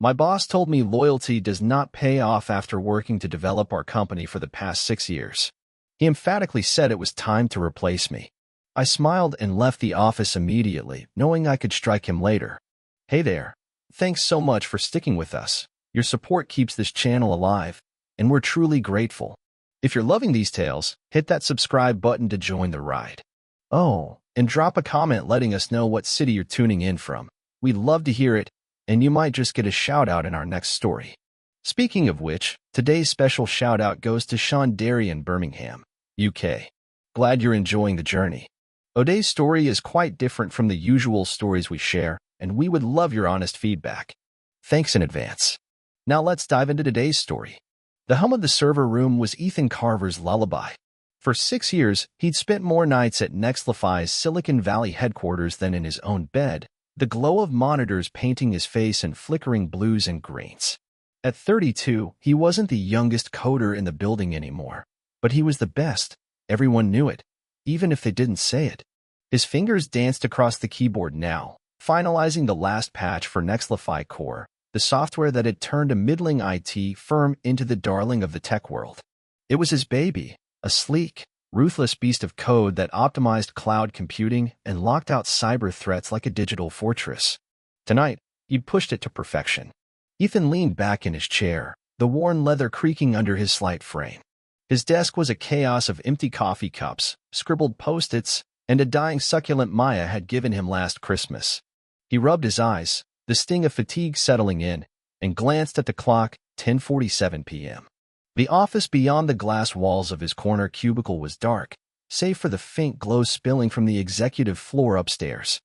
My boss told me loyalty does not pay off after working to develop our company for the past 6 years. He emphatically said it was time to replace me. I smiled and left the office immediately, knowing I could strike him later. Hey there. Thanks so much for sticking with us. Your support keeps this channel alive, and we're truly grateful. If you're loving these tales, hit that subscribe button to join the ride. Oh, and drop a comment letting us know what city you're tuning in from. We'd love to hear it, and you might just get a shout-out in our next story. Speaking of which, today's special shout-out goes to Sean Derry in Birmingham, UK. Glad you're enjoying the journey. Today's story is quite different from the usual stories we share, and we would love your honest feedback. Thanks in advance. Now let's dive into today's story. The hum of the server room was Ethan Carver's lullaby. For 6 years, he'd spent more nights at Nextlify's Silicon Valley headquarters than in his own bed, the glow of monitors painting his face in flickering blues and greens. At 32, he wasn't the youngest coder in the building anymore, but he was the best. Everyone knew it, even if they didn't say it. His fingers danced across the keyboard now, finalizing the last patch for Nextlify Core, the software that had turned a middling IT firm into the darling of the tech world. It was his baby, a sleek, ruthless beast of code that optimized cloud computing and locked out cyber threats like a digital fortress. Tonight, he'd pushed it to perfection. Ethan leaned back in his chair, the worn leather creaking under his slight frame. His desk was a chaos of empty coffee cups, scribbled post-its, and a dying succulent Maya had given him last Christmas. He rubbed his eyes, the sting of fatigue settling in, and glanced at the clock, 10:47 p.m. The office beyond the glass walls of his corner cubicle was dark, save for the faint glow spilling from the executive floor upstairs.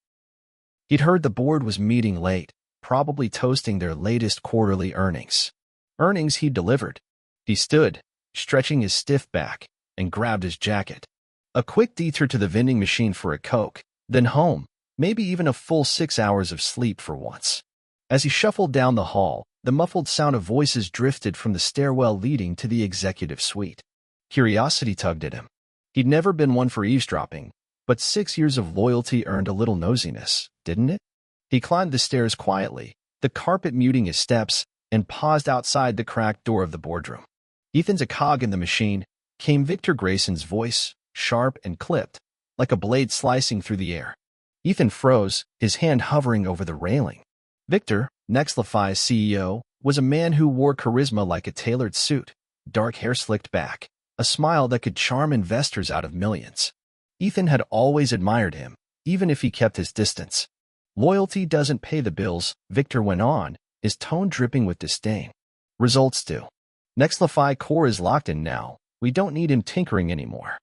He'd heard the board was meeting late, probably toasting their latest quarterly earnings. Earnings he'd delivered. He stood, stretching his stiff back, and grabbed his jacket. A quick detour to the vending machine for a Coke, then home, maybe even a full 6 hours of sleep for once. As he shuffled down the hall, the muffled sound of voices drifted from the stairwell leading to the executive suite. Curiosity tugged at him. He'd never been one for eavesdropping, but 6 years of loyalty earned a little nosiness, didn't it? He climbed the stairs quietly, the carpet muting his steps, and paused outside the cracked door of the boardroom. Ethan's a cog in the machine, came Victor Grayson's voice, sharp and clipped, like a blade slicing through the air. Ethan froze, his hand hovering over the railing. Victor, Nextlify's CEO, was a man who wore charisma like a tailored suit, dark hair slicked back, a smile that could charm investors out of millions. Ethan had always admired him, even if he kept his distance. Loyalty doesn't pay the bills, Victor went on, his tone dripping with disdain. Results do. Nextlify Core is locked in now. We don't need him tinkering anymore.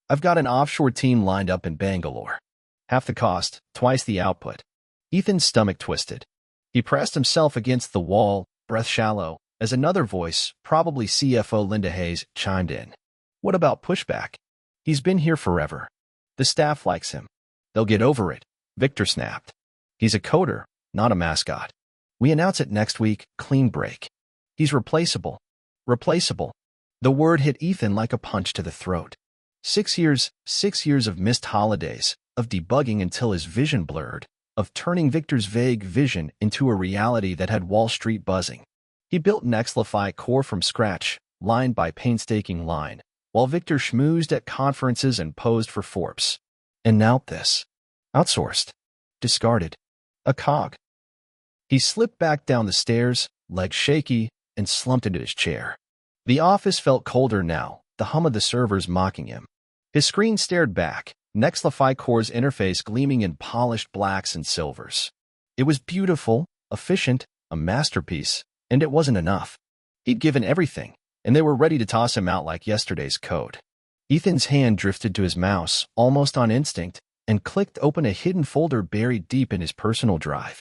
I've got an offshore team lined up in Bangalore. Half the cost, twice the output. Ethan's stomach twisted. He pressed himself against the wall, breath shallow, as another voice, probably CFO Linda Hayes, chimed in. What about pushback? He's been here forever. The staff likes him. They'll get over it, Victor snapped. He's a coder, not a mascot. We announce it next week, clean break. He's replaceable. Replaceable. The word hit Ethan like a punch to the throat. 6 years of missed holidays, of debugging until his vision blurred, of turning Victor's vague vision into a reality that had Wall Street buzzing. He built Nextlify Core from scratch, line by painstaking line, while Victor schmoozed at conferences and posed for Forbes. And now this. Outsourced. Discarded. A cog. He slipped back down the stairs, legs shaky, and slumped into his chair. The office felt colder now, the hum of the servers mocking him. His screen stared back, Nextlify Core's interface gleaming in polished blacks and silvers. It was beautiful, efficient, a masterpiece, and it wasn't enough. He'd given everything, and they were ready to toss him out like yesterday's code. Ethan's hand drifted to his mouse, almost on instinct, and clicked open a hidden folder buried deep in his personal drive.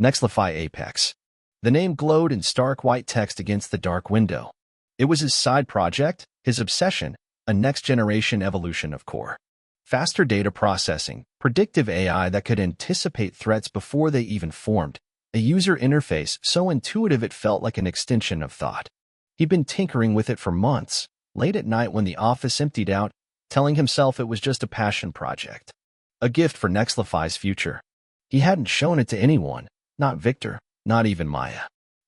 Nextlify Apex. The name glowed in stark white text against the dark window. It was his side project, his obsession, a next-generation evolution of Core. Faster data processing, predictive AI that could anticipate threats before they even formed, a user interface so intuitive it felt like an extension of thought. He'd been tinkering with it for months, late at night when the office emptied out, telling himself it was just a passion project. A gift for Nextlify's future. He hadn't shown it to anyone, not Victor, not even Maya.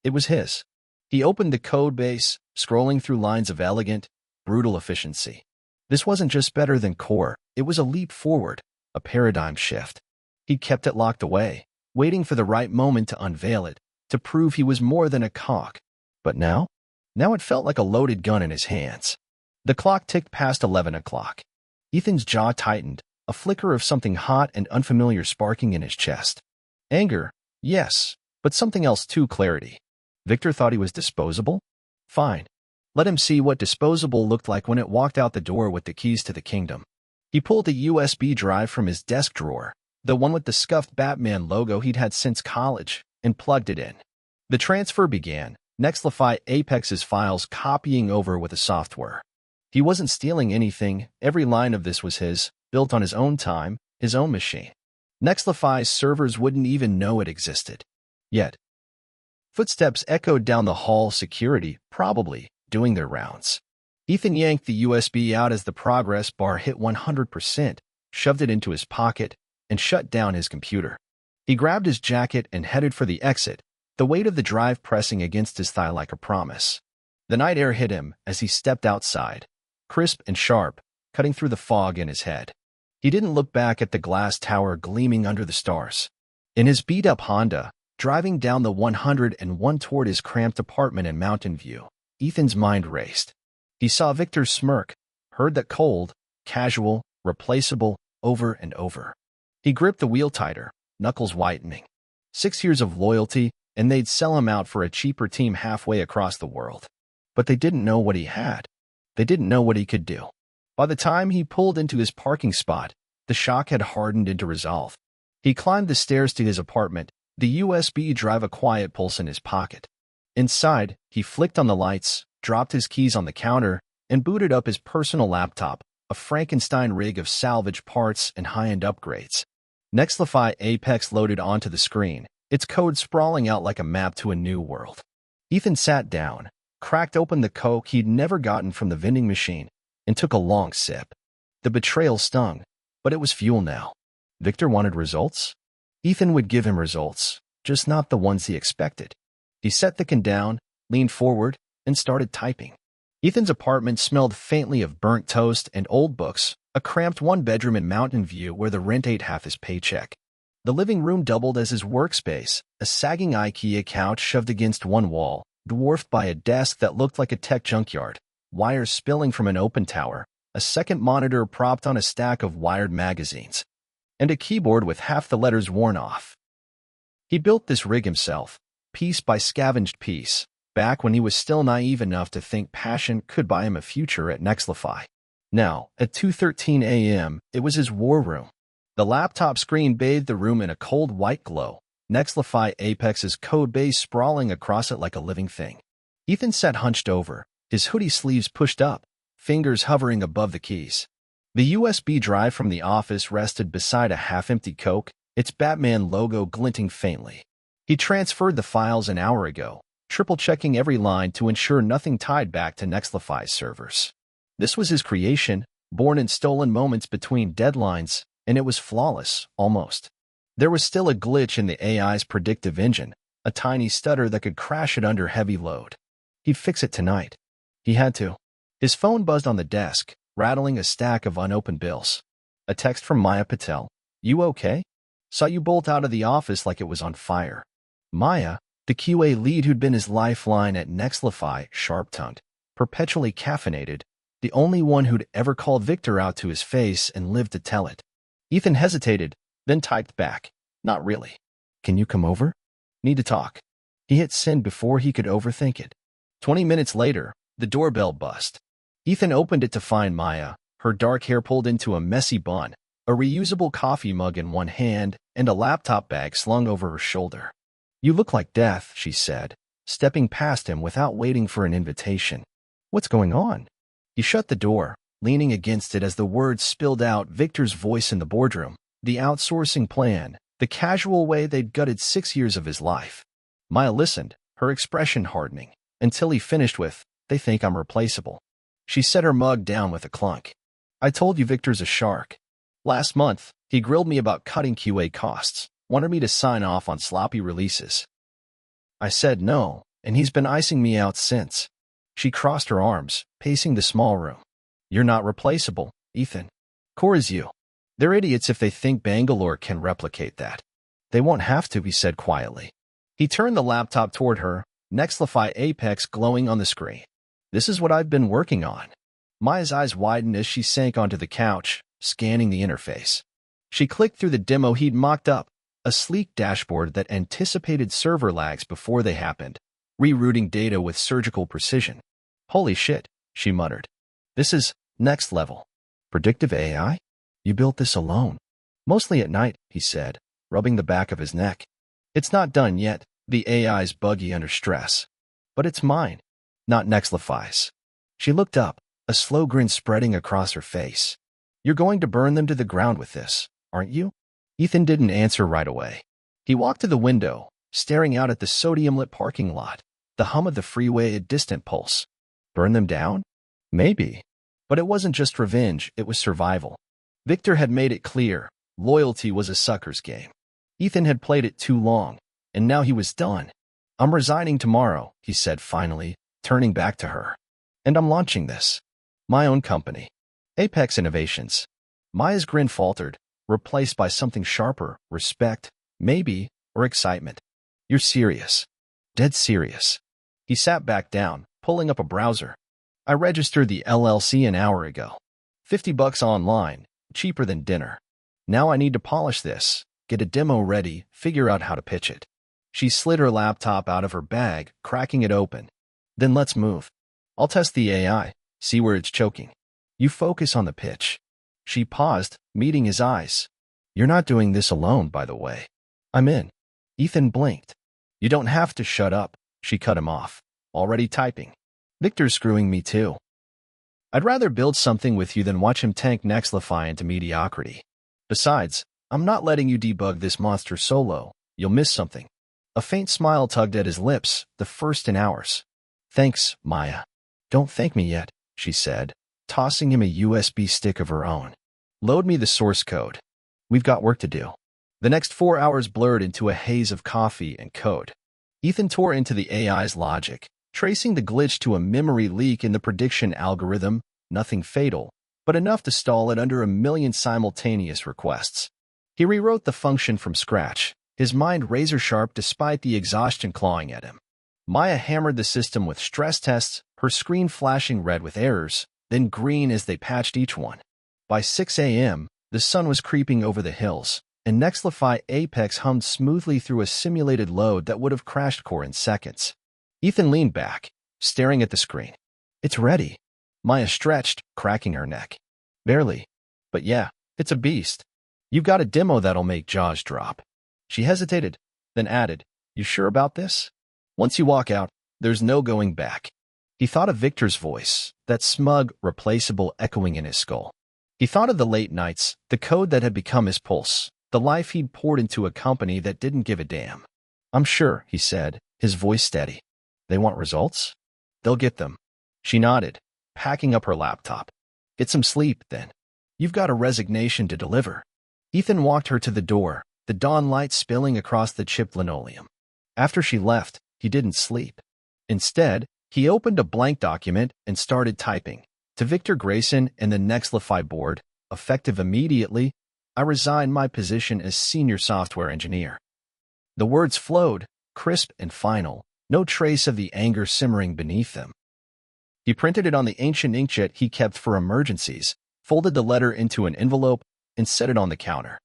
It was his. He opened the code base, scrolling through lines of elegant, brutal efficiency. This wasn't just better than Core, it was a leap forward, a paradigm shift. He kept it locked away, waiting for the right moment to unveil it, to prove he was more than a cog. But now? Now it felt like a loaded gun in his hands. The clock ticked past 11 o'clock. Ethan's jaw tightened, a flicker of something hot and unfamiliar sparking in his chest. Anger, yes, but something else too: clarity. Victor thought he was disposable? Fine. Let him see what disposable looked like when it walked out the door with the keys to the kingdom. He pulled a USB drive from his desk drawer, the one with the scuffed Batman logo he'd had since college, and plugged it in. The transfer began, Nextlify Apex's files copying over with the software. He wasn't stealing anything, every line of this was his, built on his own time, his own machine. Nextlify's servers wouldn't even know it existed. Yet, footsteps echoed down the hall, security, probably, doing their rounds. Ethan yanked the USB out as the progress bar hit 100%, shoved it into his pocket, and shut down his computer. He grabbed his jacket and headed for the exit, the weight of the drive pressing against his thigh like a promise. The night air hit him as he stepped outside, crisp and sharp, cutting through the fog in his head. He didn't look back at the glass tower gleaming under the stars. In his beat-up Honda, driving down the 101 toward his cramped apartment in Mountain View, Ethan's mind raced. He saw Victor's smirk, heard that cold, casual, replaceable, over and over. He gripped the wheel tighter, knuckles whitening. 6 years of loyalty, and they'd sell him out for a cheaper team halfway across the world. But they didn't know what he had. They didn't know what he could do. By the time he pulled into his parking spot, the shock had hardened into resolve. He climbed the stairs to his apartment, the USB drive a quiet pulse in his pocket. Inside, he flicked on the lights, dropped his keys on the counter, and booted up his personal laptop, a Frankenstein rig of salvage parts and high-end upgrades. Nextlify Apex loaded onto the screen, its code sprawling out like a map to a new world. Ethan sat down, cracked open the Coke he'd never gotten from the vending machine, and took a long sip. The betrayal stung, but it was fuel now. Victor wanted results? Ethan would give him results, just not the ones he expected. He set the can down, leaned forward, and started typing. Ethan's apartment smelled faintly of burnt toast and old books, a cramped one-bedroom in Mountain View where the rent ate half his paycheck. The living room doubled as his workspace, a sagging IKEA couch shoved against one wall, dwarfed by a desk that looked like a tech junkyard, wires spilling from an open tower, a second monitor propped on a stack of wired magazines, and a keyboard with half the letters worn off. He built this rig himself, piece by scavenged piece, back when he was still naive enough to think passion could buy him a future at Nextlify. Now, at 2:13 a.m., it was his war room. The laptop screen bathed the room in a cold white glow, Nextlify Apex's code base sprawling across it like a living thing. Ethan sat hunched over, his hoodie sleeves pushed up, fingers hovering above the keys. The USB drive from the office rested beside a half-empty Coke, its Batman logo glinting faintly. He transferred the files an hour ago, triple-checking every line to ensure nothing tied back to Nextlify's servers. This was his creation, born in stolen moments between deadlines, and it was flawless, almost. There was still a glitch in the AI's predictive engine, a tiny stutter that could crash it under heavy load. He'd fix it tonight. He had to. His phone buzzed on the desk, rattling a stack of unopened bills. A text from Maya Patel. "You okay? Saw you bolt out of the office like it was on fire." Maya, the QA lead who'd been his lifeline at Nextlify, sharp-tongued, perpetually caffeinated, the only one who'd ever called Victor out to his face and lived to tell it. Ethan hesitated, then typed back, "Not really. Can you come over? Need to talk." He hit send before he could overthink it. 20 minutes later, the doorbell buzzed. Ethan opened it to find Maya, her dark hair pulled into a messy bun, a reusable coffee mug in one hand, and a laptop bag slung over her shoulder. "You look like death," she said, stepping past him without waiting for an invitation. "What's going on?" He shut the door, leaning against it as the words spilled out, Victor's voice in the boardroom, the outsourcing plan, the casual way they'd gutted 6 years of his life. Maya listened, her expression hardening, until he finished with, "They think I'm replaceable." She set her mug down with a clunk. "I told you Victor's a shark. Last month, he grilled me about cutting QA costs, wanted me to sign off on sloppy releases. I said no, and he's been icing me out since. She crossed her arms, pacing the small room. You're not replaceable, Ethan. Core is you. They're idiots if they think Bangalore can replicate that. They won't have to, he said quietly. He turned the laptop toward her, Nextlify Apex glowing on the screen. This is what I've been working on. Maya's eyes widened as she sank onto the couch, scanning the interface. She clicked through the demo he'd mocked up, a sleek dashboard that anticipated server lags before they happened, rerouting data with surgical precision. Holy shit, she muttered. This is next level. Predictive AI? You built this alone. Mostly at night, he said, rubbing the back of his neck. It's not done yet, the AI's buggy under stress. But it's mine, not Nextlify's. She looked up, a slow grin spreading across her face. You're going to burn them to the ground with this, aren't you? Ethan didn't answer right away. He walked to the window, staring out at the sodium-lit parking lot, the hum of the freeway a distant pulse. Burn them down? Maybe. But it wasn't just revenge, it was survival. Victor had made it clear, loyalty was a sucker's game. Ethan had played it too long, and now he was done. I'm resigning tomorrow, he said finally, turning back to her. And I'm launching this. My own company. Apex Innovations. Maya's grin faltered, replaced by something sharper, respect, maybe, or excitement. You're serious. Dead serious. He sat back down, pulling up a browser. I registered the LLC an hour ago. $50 online, cheaper than dinner. Now I need to polish this, get a demo ready, figure out how to pitch it. She slid her laptop out of her bag, cracking it open. Then let's move. I'll test the AI, see where it's choking. You focus on the pitch. She paused, meeting his eyes. You're not doing this alone, by the way. I'm in. Ethan blinked. You don't have to shut up, she cut him off. Already typing. Victor's screwing me too. I'd rather build something with you than watch him tank Nextlify into mediocrity. Besides, I'm not letting you debug this monster solo. You'll miss something. A faint smile tugged at his lips, the first in hours. Thanks, Maya. Don't thank me yet, she said, tossing him a USB stick of her own. Load me the source code. We've got work to do. The next 4 hours blurred into a haze of coffee and code. Ethan tore into the AI's logic, tracing the glitch to a memory leak in the prediction algorithm, nothing fatal, but enough to stall it under 1 million simultaneous requests. He rewrote the function from scratch, his mind razor-sharp despite the exhaustion clawing at him. Maya hammered the system with stress tests, her screen flashing red with errors, then green as they patched each one. By 6 a.m., the sun was creeping over the hills, and Nextlify Apex hummed smoothly through a simulated load that would have crashed Core in seconds. Ethan leaned back, staring at the screen. It's ready. Maya stretched, cracking her neck. Barely. But yeah, it's a beast. You've got a demo that'll make jaws drop. She hesitated, then added, You sure about this? Once you walk out, there's no going back. He thought of Victor's voice, that smug, replaceable echoing in his skull. He thought of the late nights, the code that had become his pulse, the life he'd poured into a company that didn't give a damn. I'm sure, he said, his voice steady. They want results? They'll get them. She nodded, packing up her laptop. Get some sleep, then. You've got a resignation to deliver. Ethan walked her to the door, the dawn light spilling across the chipped linoleum. After she left, he didn't sleep. Instead, he opened a blank document and started typing. To Victor Grayson and the Nextlify board, effective immediately, I resign my position as senior software engineer. The words flowed, crisp and final, no trace of the anger simmering beneath them. He printed it on the ancient inkjet he kept for emergencies, folded the letter into an envelope, and set it on the counter.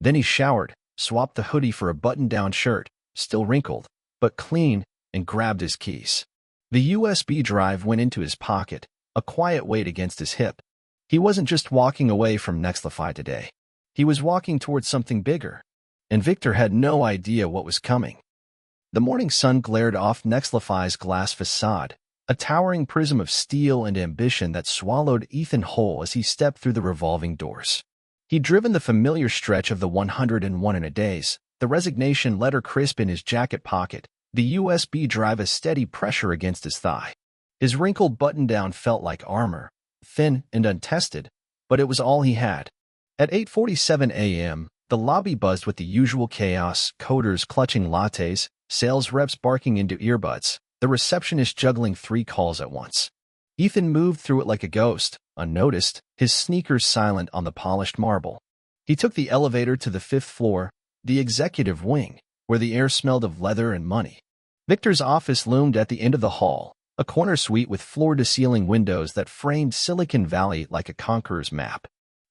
Then he showered, swapped the hoodie for a button-down shirt, still wrinkled, but clean, and grabbed his keys. The USB drive went into his pocket, a quiet weight against his hip. He wasn't just walking away from Nextlify today. He was walking towards something bigger, and Victor had no idea what was coming. The morning sun glared off Nextlify's glass facade, a towering prism of steel and ambition that swallowed Ethan whole as he stepped through the revolving doors. He'd driven the familiar stretch of the 101 in a days, the resignation letter crisp in his jacket pocket, the USB drive a steady pressure against his thigh. His wrinkled button-down felt like armor, thin and untested, but it was all he had. At 8:47 a.m., the lobby buzzed with the usual chaos, coders clutching lattes, sales reps barking into earbuds, the receptionist juggling 3 calls at once. Ethan moved through it like a ghost, unnoticed, his sneakers silent on the polished marble. He took the elevator to the 5th floor, the executive wing, where the air smelled of leather and money. Victor's office loomed at the end of the hall, a corner suite with floor-to-ceiling windows that framed Silicon Valley like a conqueror's map.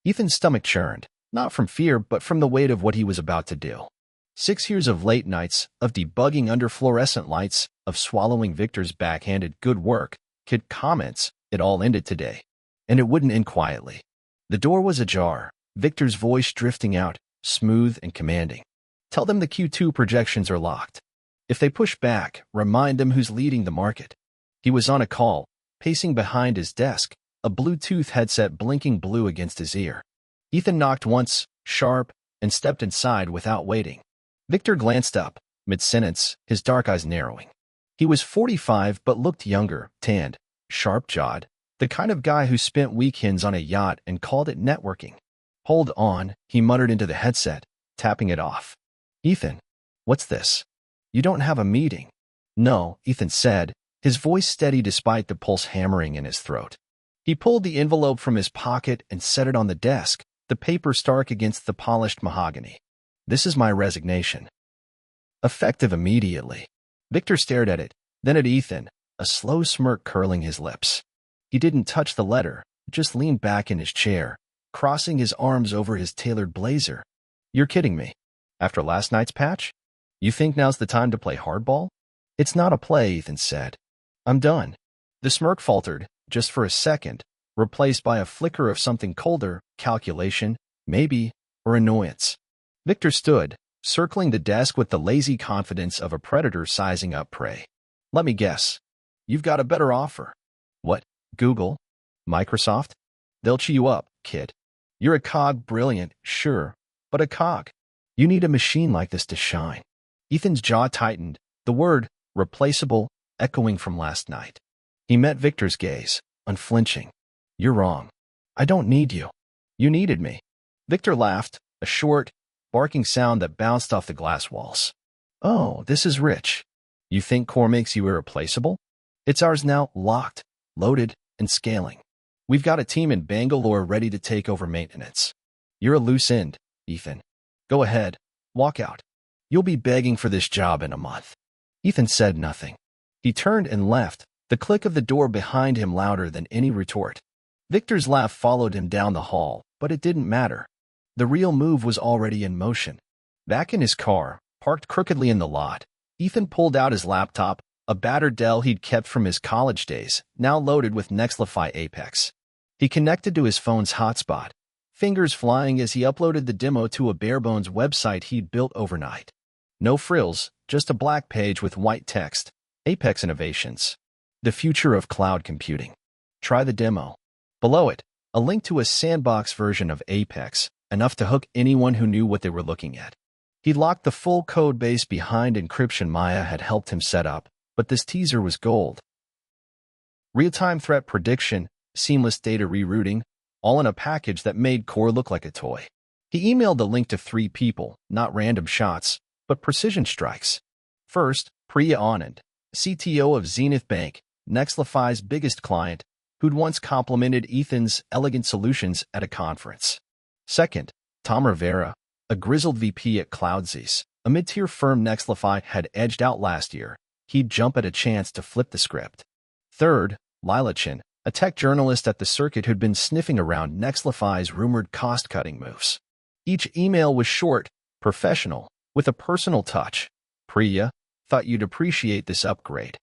Ethan's stomach churned, not from fear but from the weight of what he was about to do. 6 years of late nights, of debugging under fluorescent lights, of swallowing Victor's backhanded "good work" kid comments, it all ended today. And it wouldn't end quietly. The door was ajar, Victor's voice drifting out, smooth and commanding. Tell them the Q2 projections are locked. If they push back, remind them who's leading the market. He was on a call, pacing behind his desk, a Bluetooth headset blinking blue against his ear. Ethan knocked once, sharp, and stepped inside without waiting. Victor glanced up, mid-sentence, his dark eyes narrowing. He was 45 but looked younger, tanned, sharp-jawed, the kind of guy who spent weekends on a yacht and called it networking. Hold on, he muttered into the headset, tapping it off. Ethan, what's this? You don't have a meeting. No, Ethan said, his voice steady despite the pulse hammering in his throat. He pulled the envelope from his pocket and set it on the desk, the paper stark against the polished mahogany. This is my resignation. Effective immediately. Victor stared at it, then at Ethan, a slow smirk curling his lips. He didn't touch the letter, just leaned back in his chair, crossing his arms over his tailored blazer. You're kidding me. After last night's patch? You think now's the time to play hardball? It's not a play, Ethan said. I'm done. The smirk faltered, just for a second, replaced by a flicker of something colder, calculation, maybe, or annoyance. Victor stood, circling the desk with the lazy confidence of a predator sizing up prey. Let me guess. You've got a better offer. What? Google? Microsoft? They'll chew you up, kid. You're a cog, brilliant, sure, but a cog. You need a machine like this to shine. Ethan's jaw tightened, the word, replaceable, echoing from last night. He met Victor's gaze, unflinching. You're wrong. I don't need you. You needed me. Victor laughed, a short, barking sound that bounced off the glass walls. Oh, this is rich. You think Core makes you irreplaceable? It's ours now, locked, loaded, and scaling. We've got a team in Bangalore ready to take over maintenance. You're a loose end, Ethan. Go ahead, walk out. You'll be begging for this job in a month. Ethan said nothing. He turned and left, the click of the door behind him louder than any retort. Victor's laugh followed him down the hall, but it didn't matter. The real move was already in motion. Back in his car, parked crookedly in the lot, Ethan pulled out his laptop, a battered Dell he'd kept from his college days, now loaded with Nextlify Apex. He connected to his phone's hotspot, fingers flying as he uploaded the demo to a bare-bones website he'd built overnight. No frills, just a black page with white text. Apex Innovations. The future of cloud computing. Try the demo. Below it, a link to a sandbox version of Apex, enough to hook anyone who knew what they were looking at. He'd locked the full code base behind encryption Maya had helped him set up, but this teaser was gold. Real-time threat prediction, seamless data rerouting, all in a package that made Core look like a toy. He emailed the link to 3 people, not random shots, but precision strikes. First, Priya Anand, CTO of Zenith Bank, Nextlify's biggest client, who'd once complimented Ethan's elegant solutions at a conference. Second, Tom Rivera, a grizzled VP at Cloudsies, a mid-tier firm Nextlify had edged out last year. He'd jump at a chance to flip the script. Third, Lila Chin, a tech journalist at the circuit who'd been sniffing around Nextlify's rumored cost-cutting moves. Each email was short, professional, with a personal touch. Priya, thought you'd appreciate this upgrade.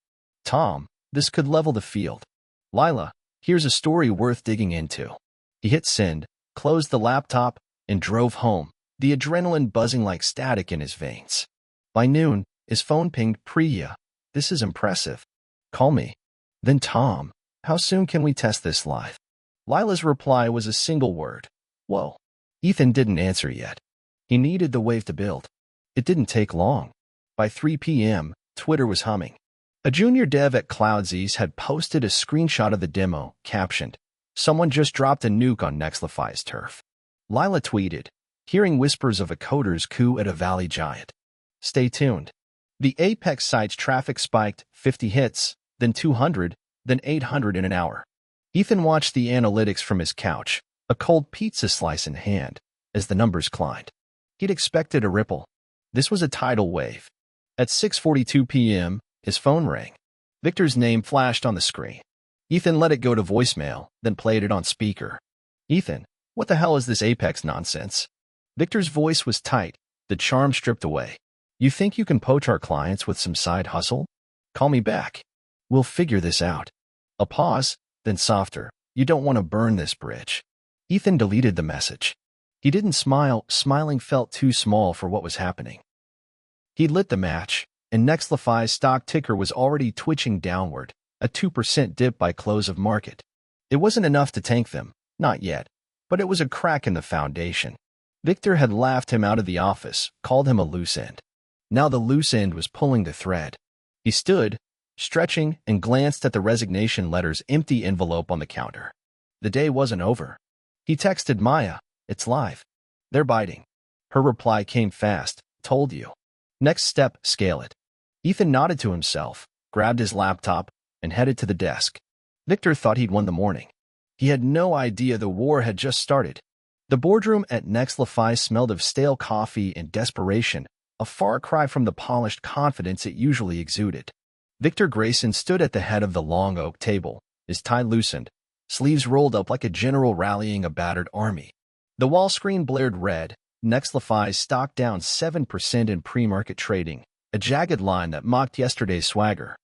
Tom, this could level the field. Lila, here's a story worth digging into. He hit send, closed the laptop, and drove home, the adrenaline buzzing like static in his veins. By noon, his phone pinged. Priya, this is impressive. Call me. Then Tom, how soon can we test this live? Lila's reply was a single word. Whoa. Ethan didn't answer yet. He needed the wave to build. It didn't take long. By 3 p.m., Twitter was humming. A junior dev at Cloudsies had posted a screenshot of the demo, captioned, "Someone just dropped a nuke on Nextlify's turf." Lila tweeted, "Hearing whispers of a coder's coup at a Valley giant. Stay tuned." The Apex site's traffic spiked 50 hits, then 200, then 800 in an hour. Ethan watched the analytics from his couch, a cold pizza slice in hand, as the numbers climbed. He'd expected a ripple. This was a tidal wave. At 6:42 p.m., his phone rang. Victor's name flashed on the screen. Ethan let it go to voicemail, then played it on speaker. "Ethan, what the hell is this Apex nonsense?" Victor's voice was tight, the charm stripped away. "You think you can poach our clients with some side hustle? Call me back. We'll figure this out." A pause, then softer. "You don't want to burn this bridge." Ethan deleted the message. He didn't smile. Smiling felt too small for what was happening. He lit the match, and Nextlify's stock ticker was already twitching downward, a 2% dip by close of market. It wasn't enough to tank them, not yet, but it was a crack in the foundation. Victor had laughed him out of the office, called him a loose end. Now the loose end was pulling the thread. He stood, stretching, and glanced at the resignation letter's empty envelope on the counter. The day wasn't over. He texted Maya, "It's live. They're biting." Her reply came fast, "Told you. Next step, scale it." Ethan nodded to himself, grabbed his laptop, and headed to the desk. Victor thought he'd won the morning. He had no idea the war had just started. The boardroom at Nextlify smelled of stale coffee and desperation, a far cry from the polished confidence it usually exuded. Victor Grayson stood at the head of the long oak table, his tie loosened, sleeves rolled up like a general rallying a battered army. The wall screen blared red, Nextlify's stock down 7% in pre-market trading, a jagged line that mocked yesterday's swagger.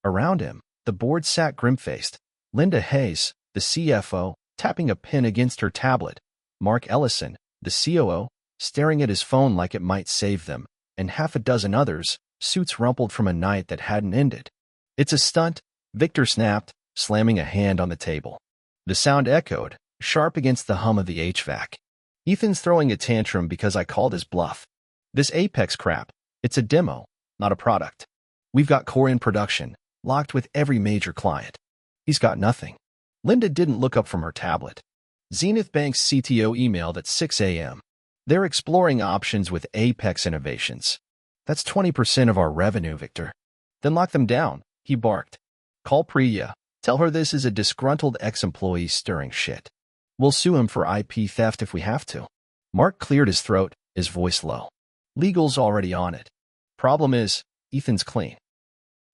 Around him, the board sat grim-faced. Linda Hayes, the CFO, tapping a pen against her tablet. Mark Ellison, the COO, staring at his phone like it might save them, and half a dozen others, suits rumpled from a night that hadn't ended. "It's a stunt," Victor snapped, slamming a hand on the table. The sound echoed, sharp against the hum of the HVAC. "Ethan's throwing a tantrum because I called his bluff. This Apex crap, it's a demo, not a product. We've got core in production, locked with every major client. He's got nothing." Linda didn't look up from her tablet. Zenith Bank's CTO emailed at 6 a.m. "They're exploring options with Apex Innovations. That's 20% of our revenue, Victor." "Then lock them down," he barked. "Call Priya. Tell her this is a disgruntled ex-employee stirring shit. We'll sue him for IP theft if we have to." Mark cleared his throat, his voice low. "Legal's already on it. Problem is, Ethan's clean.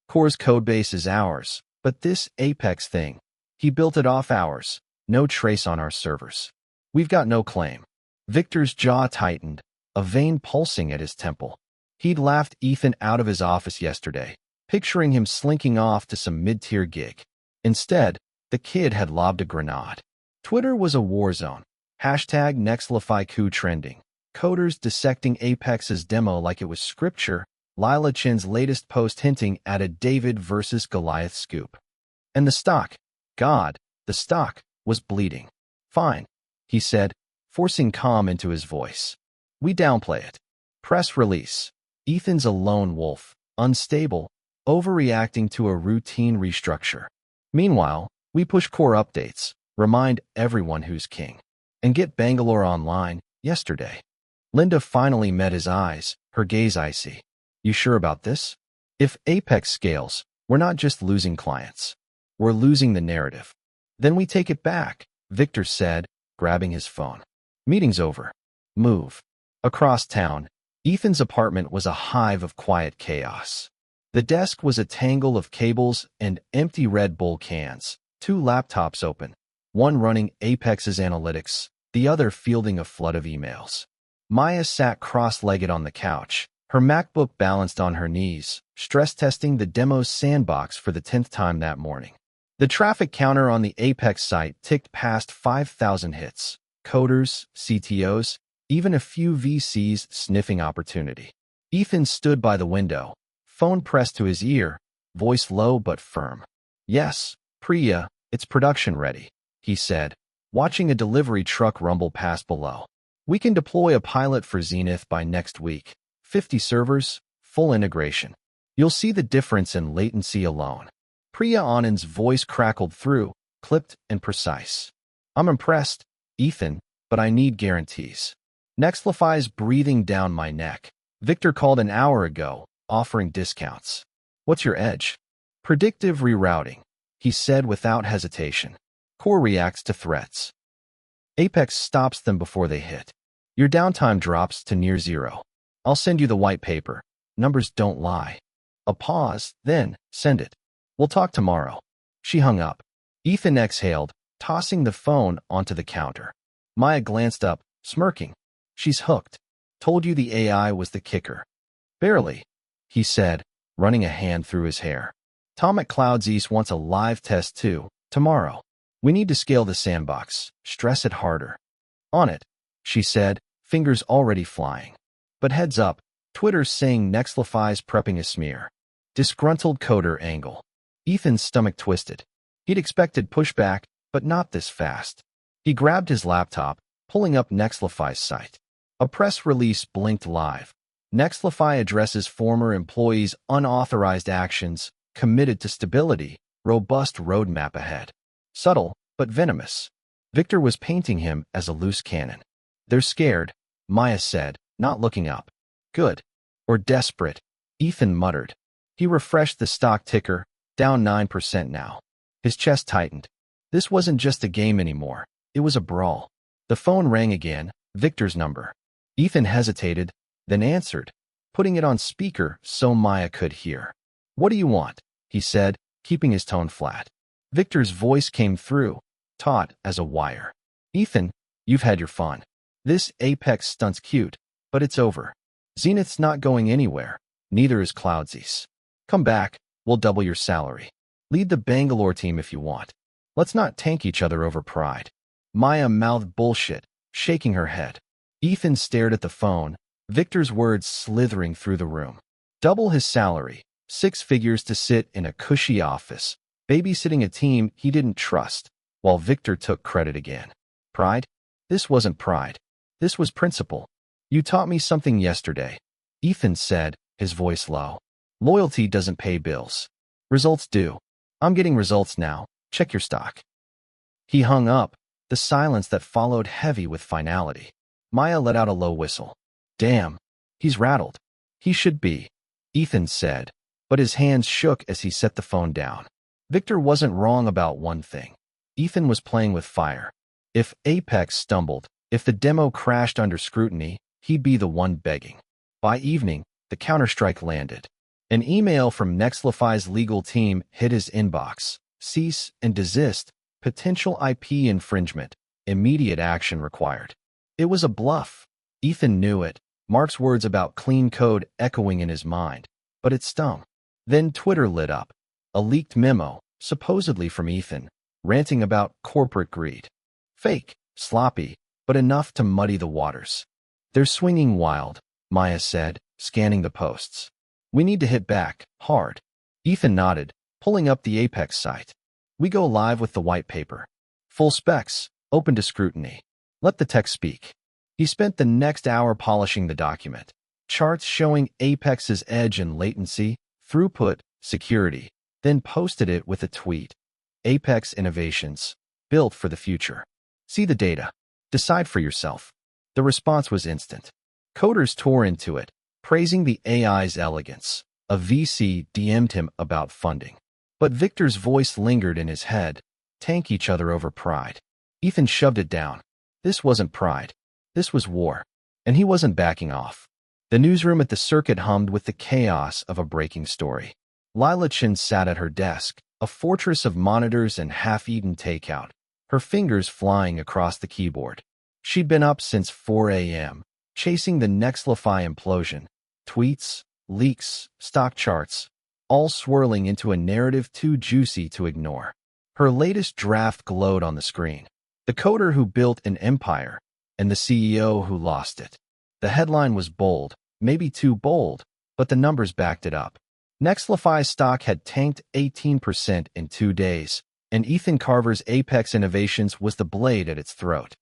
Core's codebase is ours, but this Apex thing, he built it off ours. No trace on our servers. We've got no claim." Victor's jaw tightened, a vein pulsing at his temple. He'd laughed Ethan out of his office yesterday, picturing him slinking off to some mid-tier gig. Instead, the kid had lobbed a grenade. Twitter was a war zone. Hashtag NextLifyCou trending. Coders dissecting Apex's demo like it was scripture. Lila Chen's latest post hinting at a David versus Goliath scoop. And the stock, God, the stock, was bleeding. "Fine," he said, forcing calm into his voice. "We downplay it. Press release. Ethan's a lone wolf, unstable, overreacting to a routine restructure. Meanwhile, we push core updates, remind everyone who's king, and get Bangalore online yesterday." Linda finally met his eyes, her gaze icy. "You sure about this? If Apex scales, we're not just losing clients. We're losing the narrative." "Then we take it back," Victor said, grabbing his phone. "Meeting's over. Move." Across town, Ethan's apartment was a hive of quiet chaos. The desk was a tangle of cables and empty Red Bull cans, two laptops open, one running Apex's analytics, the other fielding a flood of emails. Maya sat cross-legged on the couch, her MacBook balanced on her knees, stress-testing the demo's sandbox for the 10th time that morning. The traffic counter on the Apex site ticked past 5,000 hits. Coders, CTOs, even a few VCs sniffing opportunity. Ethan stood by the window, phone pressed to his ear, voice low but firm. "Yes, Priya, it's production ready," he said, watching a delivery truck rumble past below. "We can deploy a pilot for Zenith by next week. 50 servers, full integration. You'll see the difference in latency alone." Priya Anand's voice crackled through, clipped and precise. "I'm impressed, Ethan, but I need guarantees. Nextlify's breathing down my neck. Victor called an hour ago, offering discounts. What's your edge? Predictive rerouting, he said without hesitation. Core reacts to threats. Apex stops them before they hit. Your downtime drops to near zero. I'll send you the white paper. Numbers don't lie. A pause, then, send it. We'll talk tomorrow. She hung up. Ethan exhaled, tossing the phone onto the counter. Maya glanced up, smirking. She's hooked. Told you the AI was the kicker. Barely, he said, running a hand through his hair. Tom at Clouds East wants a live test too, tomorrow. We need to scale the sandbox, stress it harder. On it, she said, fingers already flying. But heads up, Twitter's saying Nextlify's prepping a smear. Disgruntled coder angle. Ethan's stomach twisted. He'd expected pushback, but not this fast. He grabbed his laptop, pulling up Nextlify's site. A press release blinked live. Nextlify addresses former employees' unauthorized actions, committed to stability, robust roadmap ahead. Subtle, but venomous. Victor was painting him as a loose cannon. They're scared, Maya said, not looking up. Good. Or desperate, Ethan muttered. He refreshed the stock ticker, down 9% now. His chest tightened. This wasn't just a game anymore. It was a brawl. The phone rang again, Victor's number. Ethan hesitated, then answered, putting it on speaker so Maya could hear. What do you want? He said, keeping his tone flat. Victor's voice came through, taut as a wire. Ethan, you've had your fun. This Apex stunt's cute, but it's over. Zenith's not going anywhere. Neither is Cloudsies. Come back, we'll double your salary. Lead the Bangalore team if you want. Let's not tank each other over pride. Maya mouthed bullshit, shaking her head. Ethan stared at the phone, Victor's words slithering through the room. Double his salary, 6 figures to sit in a cushy office, babysitting a team he didn't trust, while Victor took credit again. Pride? This wasn't pride. This was principle. You taught me something yesterday, Ethan said, his voice low. Loyalty doesn't pay bills. Results do. I'm getting results now. Check your stock. He hung up, the silence that followed heavy with finality. Maya let out a low whistle. Damn, he's rattled. He should be, Ethan said, but his hands shook as he set the phone down. Victor wasn't wrong about one thing. Ethan was playing with fire. If Apex stumbled, if the demo crashed under scrutiny, he'd be the one begging. By evening, the counterstrike landed. An email from Nextlify's legal team hit his inbox. Cease and desist. Potential IP infringement. Immediate action required. It was a bluff. Ethan knew it, Mark's words about clean code echoing in his mind. But it stung. Then Twitter lit up. A leaked memo, supposedly from Ethan, ranting about corporate greed. Fake, sloppy, but enough to muddy the waters. They're swinging wild, Maya said, scanning the posts. We need to hit back, hard. Ethan nodded, pulling up the Apex site. We go live with the white paper. Full specs, open to scrutiny. Let the text speak. He spent the next hour polishing the document. Charts showing Apex's edge and latency, throughput, security, then posted it with a tweet. Apex Innovations, built for the future. See the data. Decide for yourself. The response was instant. Coders tore into it, praising the AI's elegance. A VC DM'd him about funding. But Victor's voice lingered in his head. Tank each other over pride. Ethan shoved it down. This wasn't pride. This was war. And he wasn't backing off. The newsroom at the circuit hummed with the chaos of a breaking story. Lila Chen sat at her desk, a fortress of monitors and half-eaten takeout, her fingers flying across the keyboard. She'd been up since 4 a.m., chasing the Nextlify implosion. Tweets, leaks, stock charts, all swirling into a narrative too juicy to ignore. Her latest draft glowed on the screen. The coder who built an empire, and the CEO who lost it. The headline was bold, maybe too bold, but the numbers backed it up. Nextlify's stock had tanked 18% in 2 days, and Ethan Carver's Apex Innovations was the blade at its throat.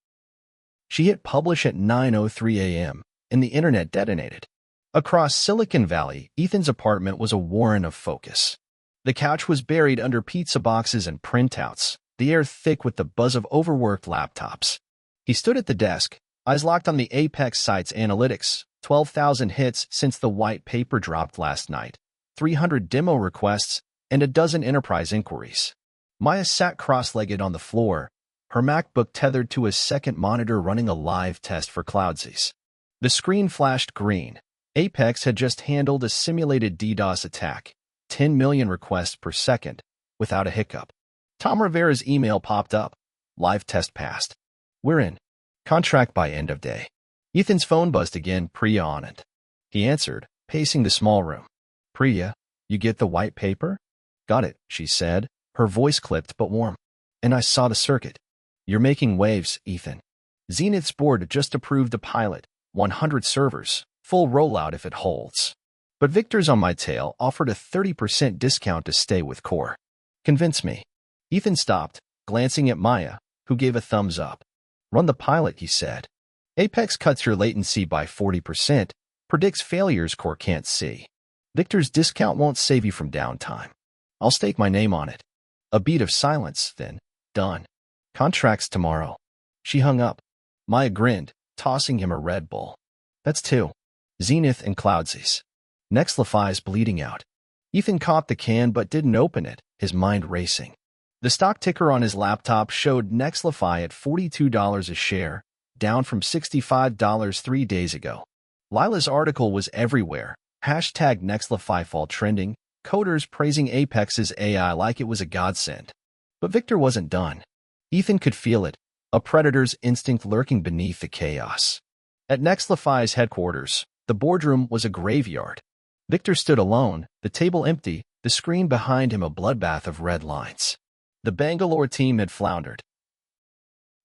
She hit publish at 9:03 a.m., and the internet detonated. Across Silicon Valley, Ethan's apartment was a warren of focus. The couch was buried under pizza boxes and printouts, the air thick with the buzz of overworked laptops. He stood at the desk, eyes locked on the Apex site's analytics, 12,000 hits since the white paper dropped last night, 300 demo requests, and a dozen enterprise inquiries. Maya sat cross-legged on the floor, her MacBook tethered to a second monitor running a live test for Cloudsies. The screen flashed green. Apex had just handled a simulated DDoS attack, 10 million requests per second, without a hiccup. Tom Rivera's email popped up. Live test passed. We're in. Contract by end of day. Ethan's phone buzzed again, Priya on it. He answered, pacing the small room. Priya, you get the white paper? Got it, she said, her voice clipped but warm. And I saw the circuit. You're making waves, Ethan. Zenith's board just approved a pilot, 100 servers, full rollout if it holds. But Victor's on my tail offered a 30% discount to stay with Core. Convince me. Ethan stopped, glancing at Maya, who gave a thumbs up. Run the pilot, he said. Apex cuts your latency by 40%, predicts failures Core can't see. Victor's discount won't save you from downtime. I'll stake my name on it. A beat of silence, then. Done. Contracts tomorrow. She hung up. Maya grinned, tossing him a Red Bull. That's two. Zenith and Cloudsies. Nextlify's bleeding out. Ethan caught the can but didn't open it, his mind racing. The stock ticker on his laptop showed Nextlify at $42 a share, down from $65 3 days ago. Lila's article was everywhere. Hashtag Nextlify fall trending, coders praising Apex's AI like it was a godsend. But Victor wasn't done. Ethan could feel it, a predator's instinct lurking beneath the chaos. At Nextlify's headquarters, the boardroom was a graveyard. Victor stood alone, the table empty, the screen behind him a bloodbath of red lines. The Bangalore team had floundered.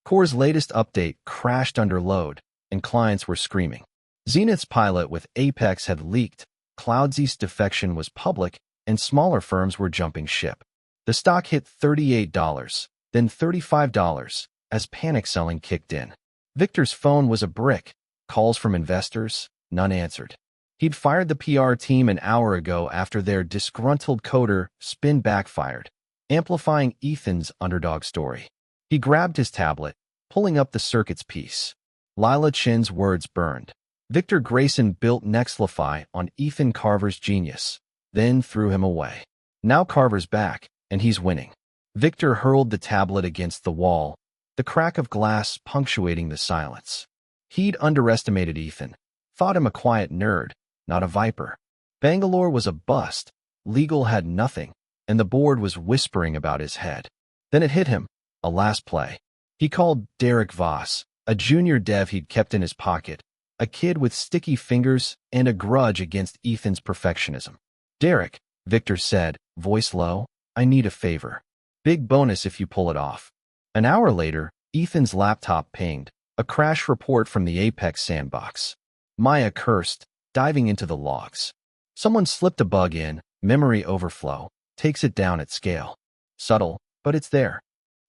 Core's latest update crashed under load, and clients were screaming. Zenith's pilot with Apex had leaked, Cloudsies' defection was public, and smaller firms were jumping ship. The stock hit $38, then $35, as panic selling kicked in. Victor's phone was a brick. Calls from investors, none answered. He'd fired the PR team an hour ago after their disgruntled coder spin backfired, amplifying Ethan's underdog story. He grabbed his tablet, pulling up the circuits piece. Lila Chen's words burned. Victor Grayson built Nextlify on Ethan Carver's genius, then threw him away. Now Carver's back, and he's winning. Victor hurled the tablet against the wall, the crack of glass punctuating the silence. He'd underestimated Ethan, thought him a quiet nerd, not a viper. Bangalore was a bust, legal had nothing, and the board was whispering about his head. Then it hit him, a last play. He called Derek Voss, a junior dev he'd kept in his pocket, a kid with sticky fingers and a grudge against Ethan's perfectionism. Derek, Victor said, voice low, I need a favor. Big bonus if you pull it off. An hour later, Ethan's laptop pinged, a crash report from the Apex sandbox. Maya cursed, diving into the logs. Someone slipped a bug in, memory overflow, takes it down at scale. Subtle, but it's there.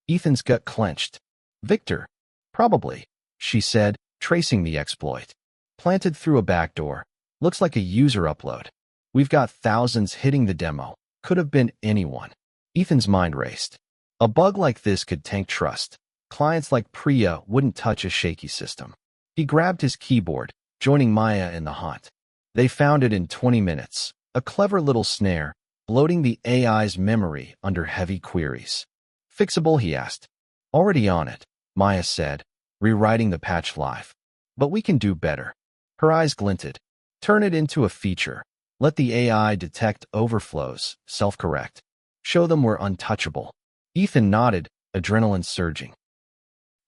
Ethan's gut clenched. Victor. Probably, she said, tracing the exploit. Planted through a backdoor. Looks like a user upload. We've got thousands hitting the demo. Could have been anyone. Ethan's mind raced. A bug like this could tank trust. Clients like Priya wouldn't touch a shaky system. He grabbed his keyboard, joining Maya in the hunt. They found it in 20 minutes. A clever little snare, bloating the AI's memory under heavy queries. Fixable, he asked. Already on it, Maya said, rewriting the patch live. But we can do better. Her eyes glinted. Turn it into a feature. Let the AI detect overflows, self-correct. Show them we're untouchable. Ethan nodded, adrenaline surging.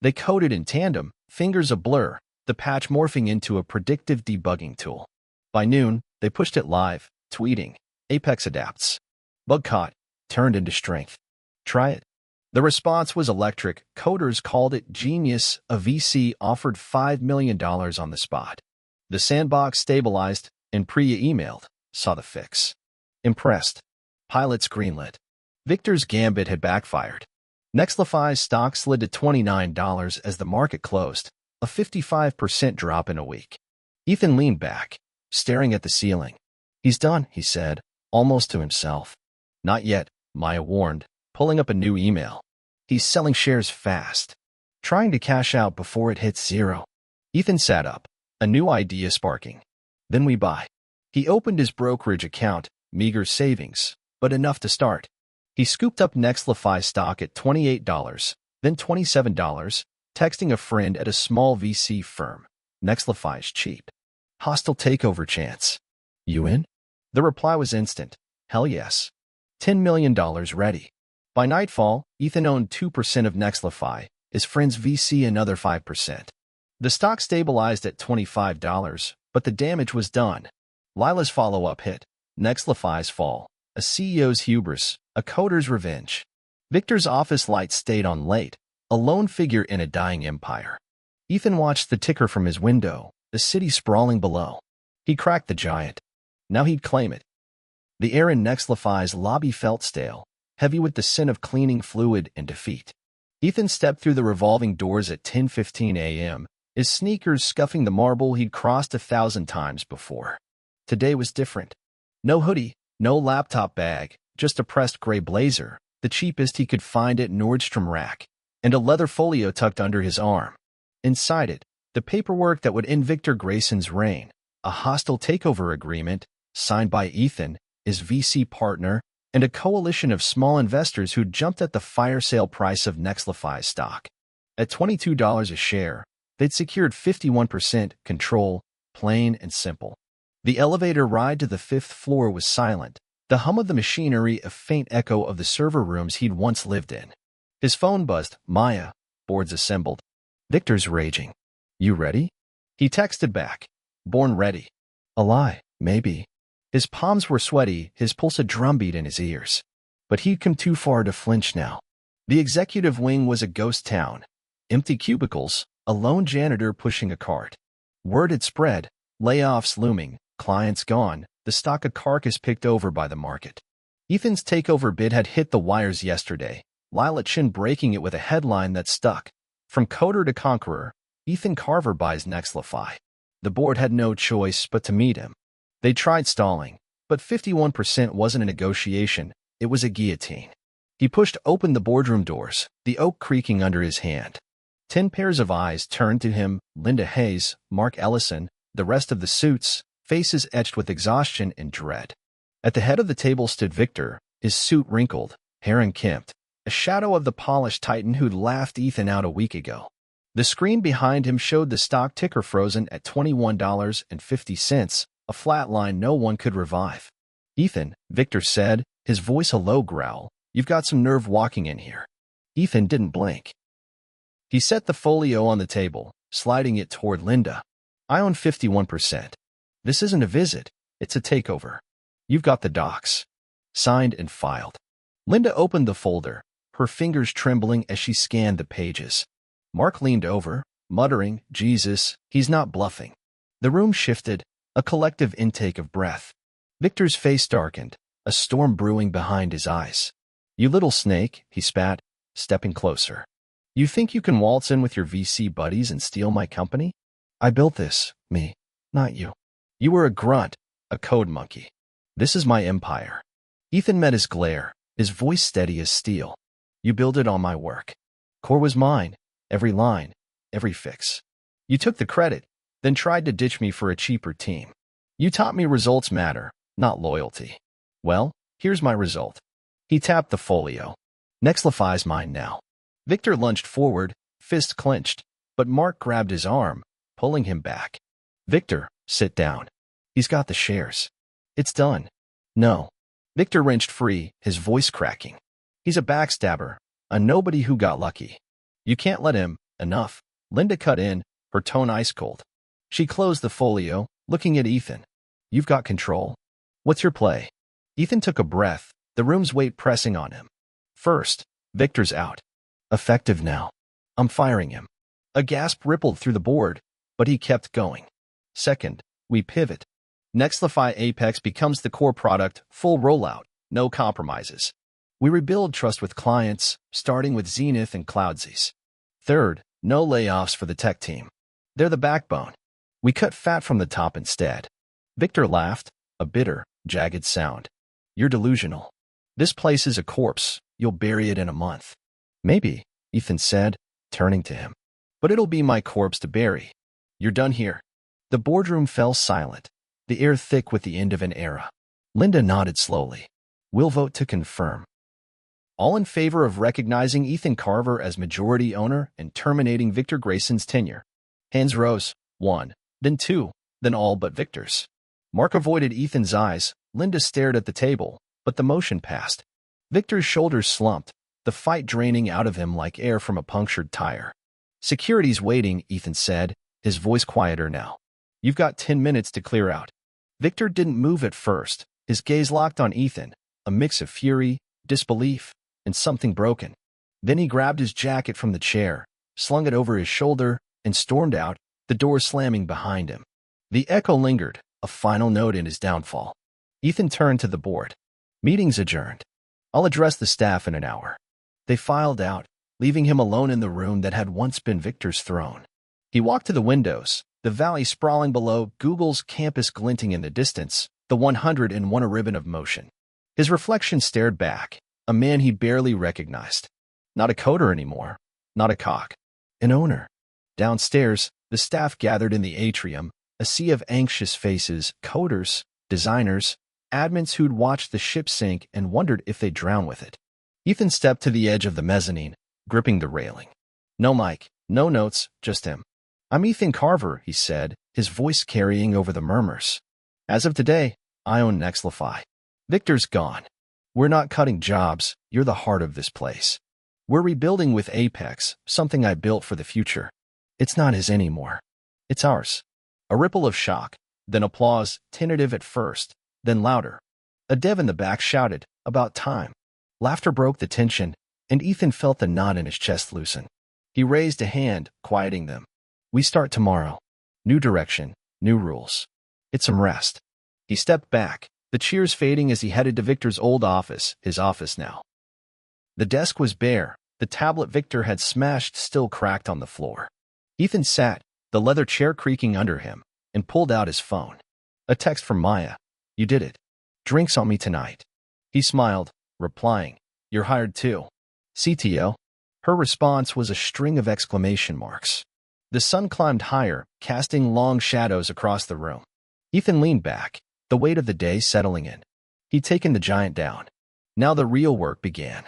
They coded in tandem, fingers a blur, the patch morphing into a predictive debugging tool. By noon, they pushed it live, tweeting, Apex adapts. Bug caught, turned into strength. Try it. The response was electric. Coders called it genius. A VC offered $5 million on the spot. The sandbox stabilized, and Priya emailed, saw the fix. Impressed. Pilots greenlit. Victor's gambit had backfired. Nextlify's stock slid to $29 as the market closed, a 55% drop in a week. Ethan leaned back, staring at the ceiling. He's done, he said, almost to himself. Not yet, Maya warned, pulling up a new email. He's selling shares fast, trying to cash out before it hits zero. Ethan sat up, a new idea sparking. Then we buy. He opened his brokerage account, meager savings, but enough to start. He scooped up Nextlify stock at $28, then $27, texting a friend at a small VC firm. Nextlify's cheap. Hostile takeover chance. You in? The reply was instant. Hell yes. $10 million ready. By nightfall, Ethan owned 2% of Nextlify, his friend's VC another 5%. The stock stabilized at $25, but the damage was done. Lila's follow-up hit. Nextlify's fall. A CEO's hubris. A coder's revenge. Victor's office lights stayed on late, a lone figure in a dying empire. Ethan watched the ticker from his window, the city sprawling below. He cracked the giant. Now he'd claim it. The air in Nextlify's lobby felt stale, heavy with the scent of cleaning fluid and defeat. Ethan stepped through the revolving doors at 10:15 a.m., his sneakers scuffing the marble he'd crossed 1,000 times before. Today was different. No hoodie, no laptop bag, just a pressed gray blazer, the cheapest he could find at Nordstrom Rack, and a leather folio tucked under his arm. Inside it, the paperwork that would end Victor Grayson's reign, a hostile takeover agreement, signed by Ethan, his VC partner, and a coalition of small investors who jumped at the fire sale price of Nextlify stock. At $22 a share, they'd secured 51% control, plain and simple. The elevator ride to the 5th floor was silent, the hum of the machinery a faint echo of the server rooms he'd once lived in. His phone buzzed. Maya. Boards assembled. Victor's raging. You ready? He texted back. Born ready. A lie, maybe. His palms were sweaty, his pulse a drumbeat in his ears. But he'd come too far to flinch now. The executive wing was a ghost town. Empty cubicles, a lone janitor pushing a cart. Word had spread, layoffs looming, clients gone, the stock a carcass picked over by the market. Ethan's takeover bid had hit the wires yesterday, Lila Chin breaking it with a headline that stuck. From coder to conqueror, Ethan Carver buys Nextlify. The board had no choice but to meet him. They tried stalling, but 51% wasn't a negotiation, it was a guillotine. He pushed open the boardroom doors, the oak creaking under his hand. 10 pairs of eyes turned to him, Linda Hayes, Mark Ellison, the rest of the suits, faces etched with exhaustion and dread. At the head of the table stood Victor, his suit wrinkled, hair unkempt, a shadow of the polished titan who'd laughed Ethan out a week ago. The screen behind him showed the stock ticker frozen at $21.50, a flat line no one could revive. Ethan, Victor said, his voice a low growl, you've got some nerve walking in here. Ethan didn't blink. He set the folio on the table, sliding it toward Linda. I own 51%. This isn't a visit, it's a takeover. You've got the docs. Signed and filed. Linda opened the folder, her fingers trembling as she scanned the pages. Mark leaned over, muttering, Jesus, he's not bluffing. The room shifted, a collective intake of breath. Victor's face darkened, a storm brewing behind his eyes. You little snake, he spat, stepping closer. You think you can waltz in with your VC buddies and steal my company? I built this, me, not you. You were a grunt, a code monkey. This is my empire. Ethan met his glare, his voice steady as steel. You built it on my work. Core was mine, every line, every fix. You took the credit, then tried to ditch me for a cheaper team. You taught me results matter, not loyalty. Well, here's my result. He tapped the folio. Nextlify's mine now. Victor lunged forward, fist clenched, but Mark grabbed his arm, pulling him back. Victor, sit down. He's got the shares. It's done. No. Victor wrenched free, his voice cracking. He's a backstabber, a nobody who got lucky. You can't let him. Enough. Linda cut in, her tone ice cold. She closed the folio, looking at Ethan. You've got control. What's your play? Ethan took a breath, the room's weight pressing on him. First, Victor's out. Effective now. I'm firing him. A gasp rippled through the board, but he kept going. Second, we pivot. Nextlify Apex becomes the core product, full rollout, no compromises. We rebuild trust with clients, starting with Zenith and Cloudsies. Third, no layoffs for the tech team. They're the backbone. We cut fat from the top instead. Victor laughed, a bitter, jagged sound. You're delusional. This place is a corpse. You'll bury it in a month. Maybe, Ethan said, turning to him. But it'll be my corpse to bury. You're done here. The boardroom fell silent. the air thick with the end of an era. Linda nodded slowly. We'll vote to confirm. All in favor of recognizing Ethan Carver as majority owner and terminating Victor Grayson's tenure. Hands rose, 1, then 2, then all but Victor's. Mark avoided Ethan's eyes. Linda stared at the table, but the motion passed. Victor's shoulders slumped, the fight draining out of him like air from a punctured tire. Security's waiting, Ethan said, his voice quieter now. You've got 10 minutes to clear out. Victor didn't move at first, his gaze locked on Ethan, a mix of fury, disbelief, and something broken. Then he grabbed his jacket from the chair, slung it over his shoulder, and stormed out, the door slamming behind him. The echo lingered, a final note in his downfall. Ethan turned to the board. Meeting's adjourned. I'll address the staff in an hour. They filed out, leaving him alone in the room that had once been Victor's throne. He walked to the windows, the valley sprawling below, Google's campus glinting in the distance, the 101 a ribbon of motion. His reflection stared back, a man he barely recognized. Not a coder anymore, not a cog, an owner. Downstairs, the staff gathered in the atrium, a sea of anxious faces, coders, designers, admins who'd watched the ship sink and wondered if they'd drown with it. Ethan stepped to the edge of the mezzanine, gripping the railing. No mic, no notes, just him. I'm Ethan Carver, he said, his voice carrying over the murmurs. As of today, I own Nextlify. Victor's gone. We're not cutting jobs, you're the heart of this place. We're rebuilding with Apex, something I built for the future. It's not his anymore. It's ours. A ripple of shock, then applause, tentative at first, then louder. A dev in the back shouted, about time. Laughter broke the tension, and Ethan felt the knot in his chest loosen. He raised a hand, quieting them. We start tomorrow. New direction, new rules. It's some rest. He stepped back, the cheers fading as he headed to Victor's old office, his office now. The desk was bare, the tablet Victor had smashed still cracked on the floor. Ethan sat, the leather chair creaking under him, and pulled out his phone. A text from Maya. You did it. Drinks on me tonight. He smiled, replying, You're hired too. CTO. Her response was a string of exclamation marks. The sun climbed higher, casting long shadows across the room. Ethan leaned back, the weight of the day settling in. He'd taken the giant down. Now the real work began.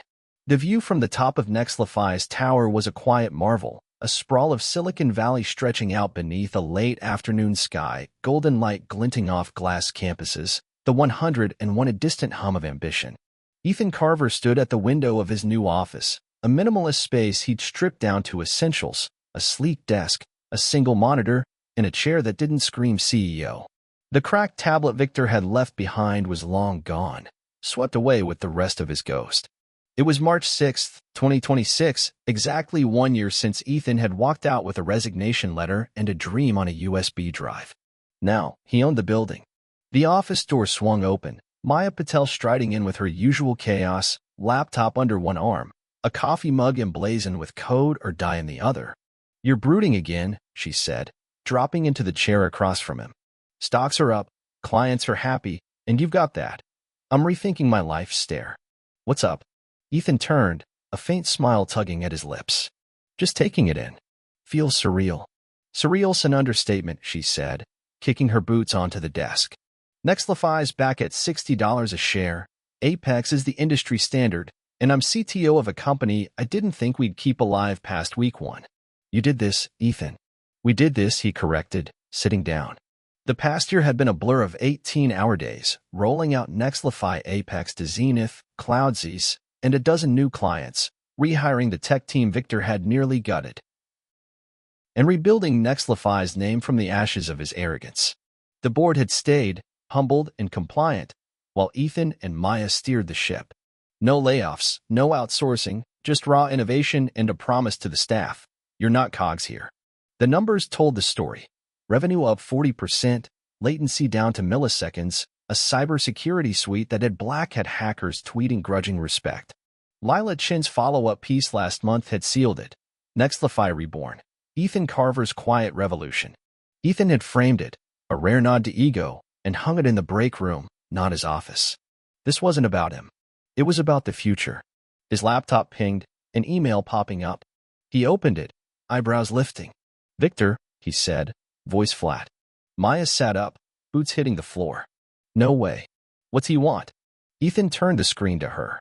The view from the top of Nextlify's tower was a quiet marvel, a sprawl of Silicon Valley stretching out beneath a late afternoon sky, golden light glinting off glass campuses, the 101 a distant hum of ambition. Ethan Carver stood at the window of his new office, a minimalist space he'd stripped down to essentials, a sleek desk, a single monitor, and a chair that didn't scream CEO. The cracked tablet Victor had left behind was long gone, swept away with the rest of his ghost. It was March 6, 2026, exactly 1 year since Ethan had walked out with a resignation letter and a dream on a USB drive. Now, he owned the building. The office door swung open, Maya Patel striding in with her usual chaos, laptop under one arm, a coffee mug emblazoned with code or die in the other. You're brooding again, she said, dropping into the chair across from him. Stocks are up, clients are happy, and you've got that. I'm rethinking my life stare. What's up? Ethan turned, a faint smile tugging at his lips. Just taking it in. Feels surreal. Surreal's an understatement, she said, kicking her boots onto the desk. Nextlify's back at $60 a share. Apex is the industry standard, and I'm CTO of a company I didn't think we'd keep alive past week 1. You did this, Ethan. We did this, he corrected, sitting down. The past year had been a blur of 18-hour days, rolling out Nextlify Apex to Zenith, Cloudsies, and a dozen new clients, rehiring the tech team Victor had nearly gutted, and rebuilding Nextlify's name from the ashes of his arrogance. The board had stayed, humbled and compliant, while Ethan and Maya steered the ship. No layoffs, no outsourcing, just raw innovation and a promise to the staff. You're not cogs here. The numbers told the story. Revenue up 40%, latency down to milliseconds, a cybersecurity suite that had black hat hackers tweeting grudging respect. Lila Chin's follow-up piece last month had sealed it. Nextlify Reborn. Ethan Carver's quiet revolution. Ethan had framed it, a rare nod to ego, and hung it in the break room, not his office. This wasn't about him. It was about the future. His laptop pinged, an email popping up. He opened it, eyebrows lifting. Victor, he said, voice flat. Maya sat up, boots hitting the floor. No way. What's he want? Ethan turned the screen to her.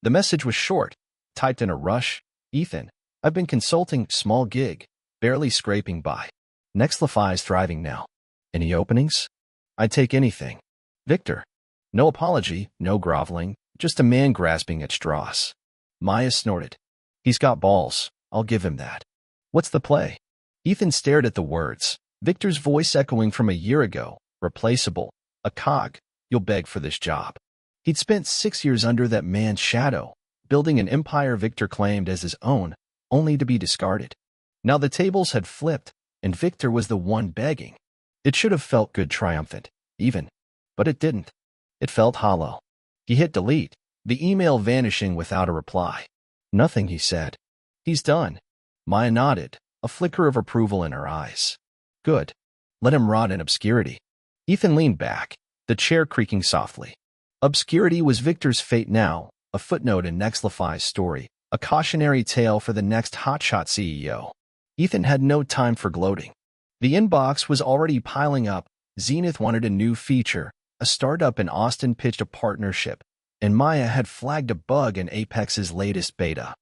The message was short, typed in a rush. Ethan, I've been consulting, small gig, barely scraping by. Nextlify's thriving now. Any openings? I'd take anything. Victor. No apology, no groveling, just a man grasping at straws. Maya snorted. He's got balls, I'll give him that. What's the play? Ethan stared at the words, Victor's voice echoing from a year ago. Replaceable. A cog. You'll beg for this job. He'd spent 6 years under that man's shadow, building an empire Victor claimed as his own, only to be discarded. Now the tables had flipped, and Victor was the one begging. It should have felt good, triumphant, even. But it didn't. It felt hollow. He hit delete, the email vanishing without a reply. Nothing, he said. He's done. Maya nodded, a flicker of approval in her eyes. Good. Let him rot in obscurity. Ethan leaned back, the chair creaking softly. Obscurity was Victor's fate now, a footnote in Nextlify's story, a cautionary tale for the next hotshot CEO. Ethan had no time for gloating. The inbox was already piling up. Zenith wanted a new feature. A startup in Austin pitched a partnership, and Maya had flagged a bug in Apex's latest beta.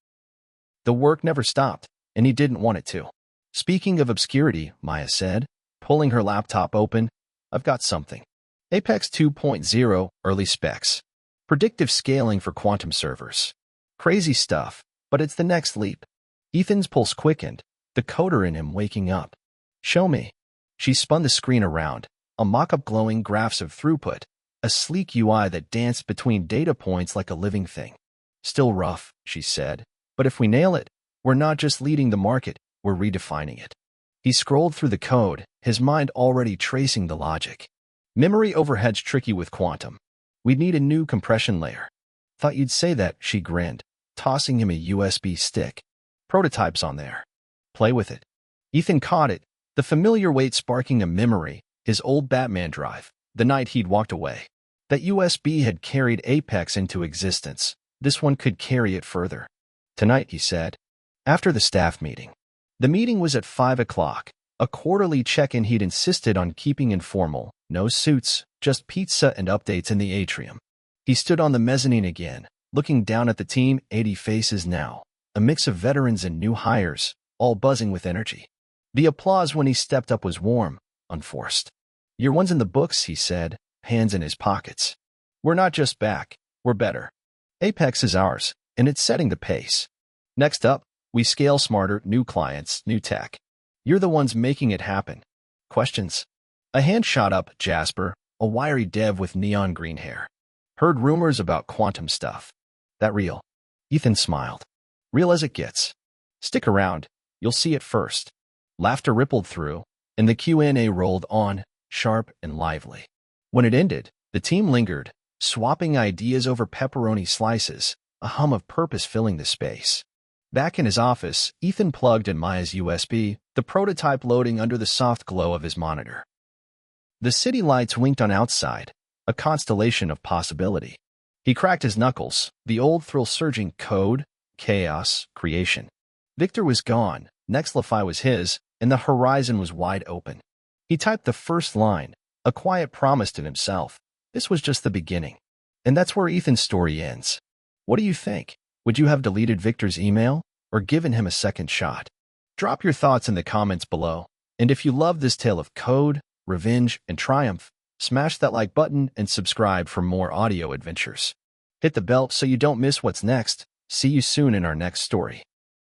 The work never stopped, and he didn't want it to. Speaking of obscurity, Maya said, pulling her laptop open, I've got something. Apex 2.0 early specs. Predictive scaling for quantum servers. Crazy stuff, but it's the next leap. Ethan's pulse quickened, the coder in him waking up. Show me. She spun the screen around, a mock-up glowing graphs of throughput, a sleek UI that danced between data points like a living thing. Still rough, she said, but if we nail it, we're not just leading the market, we're redefining it. He scrolled through the code, his mind already tracing the logic. Memory overhead's tricky with quantum. We'd need a new compression layer. Thought you'd say that, she grinned, tossing him a USB stick. Prototypes on there. Play with it. Ethan caught it, the familiar weight sparking a memory, his old Batman drive, the night he'd walked away. That USB had carried Apex into existence. This one could carry it further. Tonight, he said. After the staff meeting. The meeting was at 5 o'clock, a quarterly check-in he'd insisted on keeping informal, no suits, just pizza and updates in the atrium. He stood on the mezzanine again, looking down at the team, 80 faces now, a mix of veterans and new hires, all buzzing with energy. The applause when he stepped up was warm, unforced. Year one's in the books, he said, hands in his pockets. We're not just back, we're better. Apex is ours, and it's setting the pace. Next up, we scale smarter, new clients, new tech. You're the ones making it happen. Questions? A hand shot up, Jasper, a wiry dev with neon green hair. Heard rumors about quantum stuff. That real? Ethan smiled. Real as it gets. Stick around, you'll see it first. Laughter rippled through, and the Q&A rolled on, sharp and lively. When it ended, the team lingered, swapping ideas over pepperoni slices, a hum of purpose filling the space. Back in his office, Ethan plugged in Maya's USB, the prototype loading under the soft glow of his monitor. The city lights winked on outside, a constellation of possibility. He cracked his knuckles, the old thrill surging code, chaos, creation. Victor was gone, Nextlify was his, and the horizon was wide open. He typed the first line, a quiet promise to himself. This was just the beginning. And that's where Ethan's story ends. What do you think? Would you have deleted Victor's email or given him a second shot? Drop your thoughts in the comments below. And if you love this tale of code, revenge, and triumph, smash that like button and subscribe for more audio adventures. Hit the bell so you don't miss what's next. See you soon in our next story.